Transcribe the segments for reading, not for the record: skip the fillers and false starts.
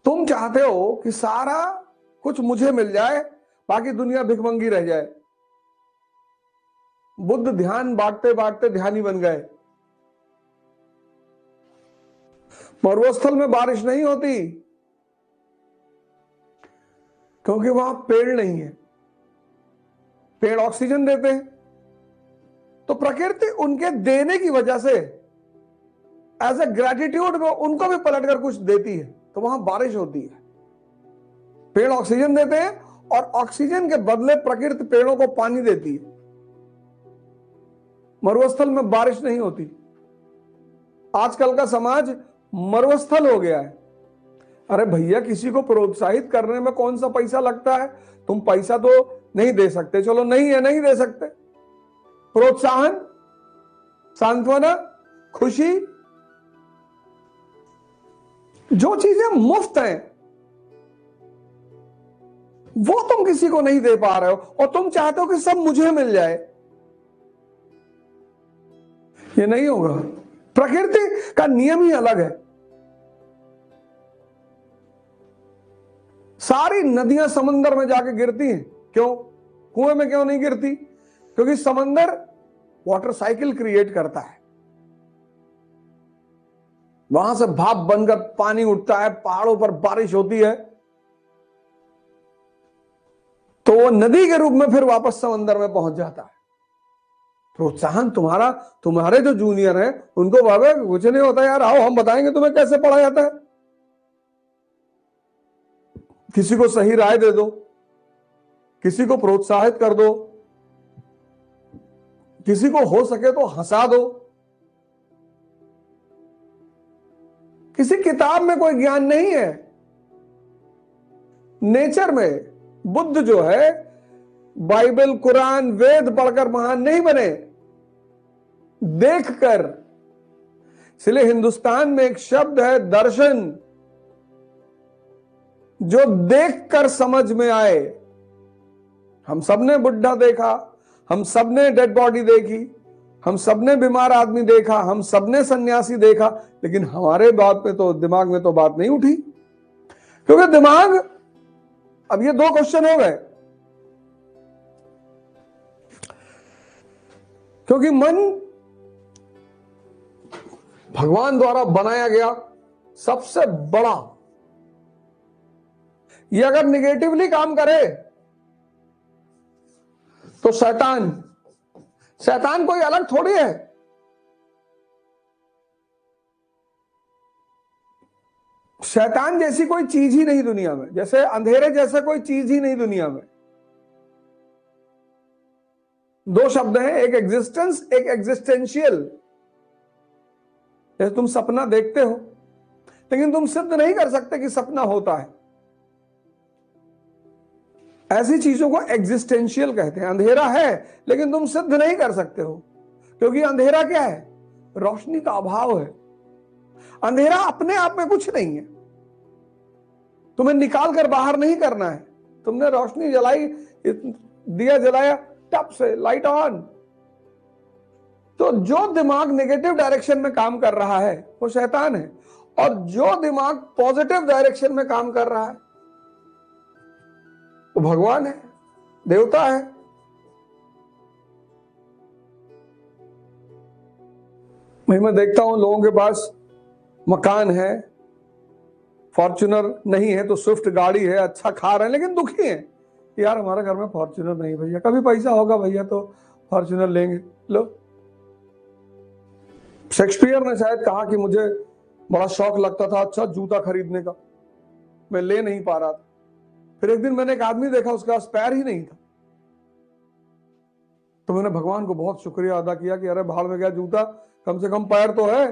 तुम चाहते हो कि सारा कुछ मुझे मिल जाए, बाकी दुनिया भिखमंगी रह जाए। बुद्ध ध्यान बांटते बांटते ध्यानी बन गए। मरुस्थल में बारिश नहीं होती क्योंकि वहां पेड़ नहीं है। पेड़ ऑक्सीजन देते हैं, तो प्रकृति उनके देने की वजह से एज ए ग्रेटिट्यूड में उनको भी पलटकर कुछ देती है, तो वहां बारिश होती है। पेड़ ऑक्सीजन देते हैं और ऑक्सीजन के बदले प्रकृति पेड़ों को पानी देती है। मरुस्थल में बारिश नहीं होती। आजकल का समाज मरुस्थल हो गया है। अरे भैया, किसी को प्रोत्साहित करने में कौन सा पैसा लगता है? तुम पैसा तो नहीं दे सकते, चलो नहीं है, नहीं दे सकते। प्रोत्साहन, सांत्वना, खुशी, जो चीजें मुफ्त हैं वो तुम किसी को नहीं दे पा रहे हो, और तुम चाहते हो कि सब मुझे मिल जाए। ये नहीं होगा। प्रकृति का नियम ही अलग है। सारी नदियां समंदर में जाके गिरती हैं, क्यों? कुएं में क्यों नहीं गिरती? क्योंकि समंदर वाटर साइकिल क्रिएट करता है। वहां से भाप बनकर पानी उठता है, पहाड़ों पर बारिश होती है, तो वो नदी के रूप में फिर वापस समंदर में पहुंच जाता है। प्रोत्साहन तुम्हारे जो जूनियर हैं उनको भावे कुछ नहीं होता यार, आओ हम बताएंगे तुम्हें कैसे पढ़ा जाता है। किसी को सही राय दे दो, किसी को प्रोत्साहित कर दो, किसी को हो सके तो हंसा दो। किसी किताब में कोई ज्ञान नहीं है। नेचर में बुद्ध जो है बाइबल, कुरान, वेद पढ़कर महान नहीं बने, देखकर। इसलिए हिंदुस्तान में एक शब्द है दर्शन, जो देखकर समझ में आए। हम सबने बुढ़ा देखा, हम सबने डेड बॉडी देखी, हम सबने बीमार आदमी देखा, हम सबने सन्यासी देखा, लेकिन हमारे दिमाग में तो बात नहीं उठी। क्योंकि दिमाग, अब ये दो क्वेश्चन हो गए। क्योंकि मन भगवान द्वारा बनाया गया सबसे बड़ा, ये अगर निगेटिवली काम करे तो शैतान कोई अलग थोड़ी है। शैतान जैसी कोई चीज ही नहीं दुनिया में, जैसे अंधेरे जैसा कोई चीज ही नहीं दुनिया में। दो शब्द हैं, एक एग्जिस्टेंस, एक एग्जिस्टेंशियल। जैसे तुम सपना देखते हो, लेकिन तुम सिद्ध नहीं कर सकते कि सपना होता है। ऐसी चीजों को एग्जिस्टेंशियल कहते हैं। अंधेरा है लेकिन तुम सिद्ध नहीं कर सकते हो, क्योंकि अंधेरा क्या है? रोशनी का अभाव है। अंधेरा अपने आप में कुछ नहीं है, तुम्हें निकाल कर बाहर नहीं करना है। तुमने रोशनी जलाई, दिया जलाया, टप से लाइट ऑन। तो जो दिमाग नेगेटिव डायरेक्शन में काम कर रहा है वो शैतान है, और जो दिमाग पॉजिटिव डायरेक्शन में काम कर रहा है वो भगवान है, देवता है। मैं देखता हूं लोगों के पास मकान है, फॉर्च्यूनर नहीं है तो स्विफ्ट गाड़ी है, अच्छा खा रहे हैं, लेकिन दुखी हैं। यार हमारे घर में फॉर्च्यूनर नहीं भैया, कभी पैसा होगा भैया तो फॉर्च्यूनर लेंगे। लो, शेक्सपियर ने शायद कहा कि मुझे बड़ा शौक लगता था अच्छा जूता खरीदने का, मैं ले नहीं पा रहा था। फिर एक दिन मैंने एक आदमी देखा, उसके पास पैर ही नहीं था, तो मैंने भगवान को बहुत शुक्रिया अदा किया कि अरे भाड़ में गया जूता, कम से कम पैर तो है।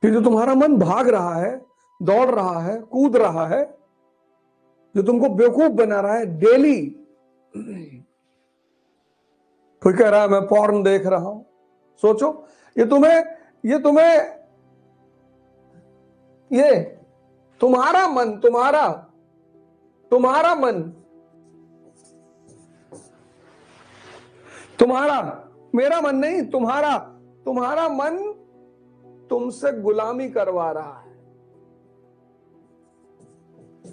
कि जो तुम्हारा मन भाग रहा है, दौड़ रहा है, कूद रहा है, जो तुमको बेवकूफ बना रहा है डेली। कोई कह रहा है मैं पॉर्न देख रहा हूं, सोचो ये तुम्हारा मन, मेरा मन नहीं, तुम्हारा मन तुमसे गुलामी करवा रहा है।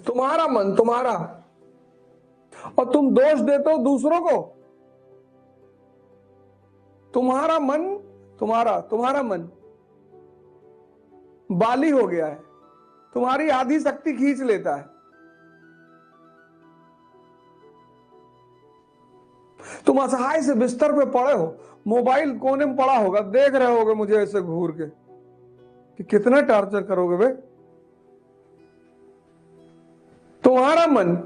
तुम्हारा मन, तुम्हारा, और तुम दोष देते हो दूसरों को। तुम्हारा मन, तुम्हारा मन बाली हो गया है, तुम्हारी आधी शक्ति खींच लेता है। तुम असहाय से बिस्तर पे पड़े हो, मोबाइल कोने में पड़ा होगा, देख रहे होगे मुझे ऐसे घूर के कि कितना टॉर्चर करोगे बे। तुम्हारा मन,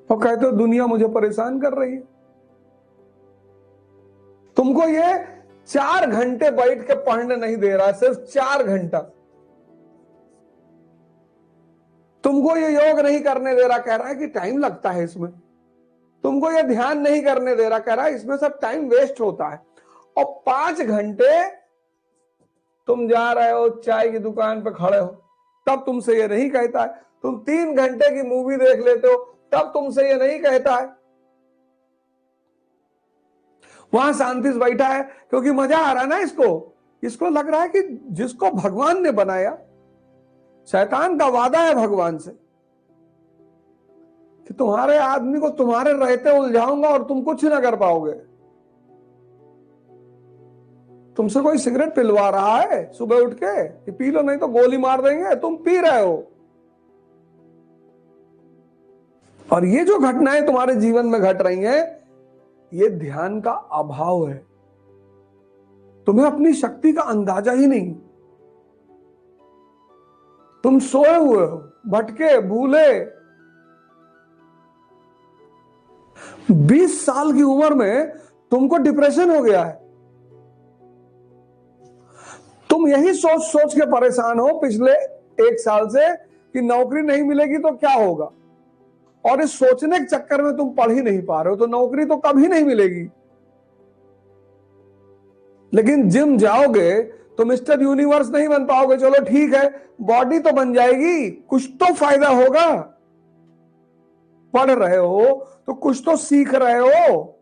और कहते हो दुनिया मुझे परेशान कर रही है। तुमको ये 4 घंटे बैठ के पढ़ने नहीं दे रहा, सिर्फ 4 घंटा। तुमको ये योग नहीं करने दे रहा, कह रहा है कि टाइम लगता है इसमें। तुमको ये ध्यान नहीं करने दे रहा, कह रहा है इसमें सब टाइम वेस्ट होता है। और 5 घंटे तुम जा रहे हो चाय की दुकान पे खड़े हो, तब तुमसे ये नहीं कहता है। तुम 3 घंटे की मूवी देख लेते हो, तब तुमसे ये नहीं कहता है। वहां शांति से बैठा है क्योंकि मजा आ रहा है ना इसको लग रहा है कि जिसको भगवान ने बनाया, शैतान का वादा है भगवान से कि तुम्हारे आदमी को तुम्हारे रहते उलझाऊंगा और तुम कुछ ना कर पाओगे। तुमसे कोई सिगरेट पिलवा रहा है सुबह उठ के कि पी लो नहीं तो गोली मार देंगे, तुम पी रहे हो। और ये जो घटनाएं तुम्हारे जीवन में घट रही हैं, ये ध्यान का अभाव है। तुम्हें अपनी शक्ति का अंदाजा ही नहीं। तुम सोए हुए हो, भटके भूले। 20 साल की उम्र में तुमको डिप्रेशन हो गया है। तुम यही सोच सोच के परेशान हो पिछले 1 साल से कि नौकरी नहीं मिलेगी तो क्या होगा, और इस सोचने के चक्कर में तुम पढ़ ही नहीं पा रहे हो, तो नौकरी तो कभी नहीं मिलेगी। लेकिन जिम जाओगे तो मिस्टर यूनिवर्स नहीं बन पाओगे, चलो ठीक है, बॉडी तो बन जाएगी, कुछ तो फायदा होगा। पढ़ रहे हो तो कुछ तो सीख रहे हो।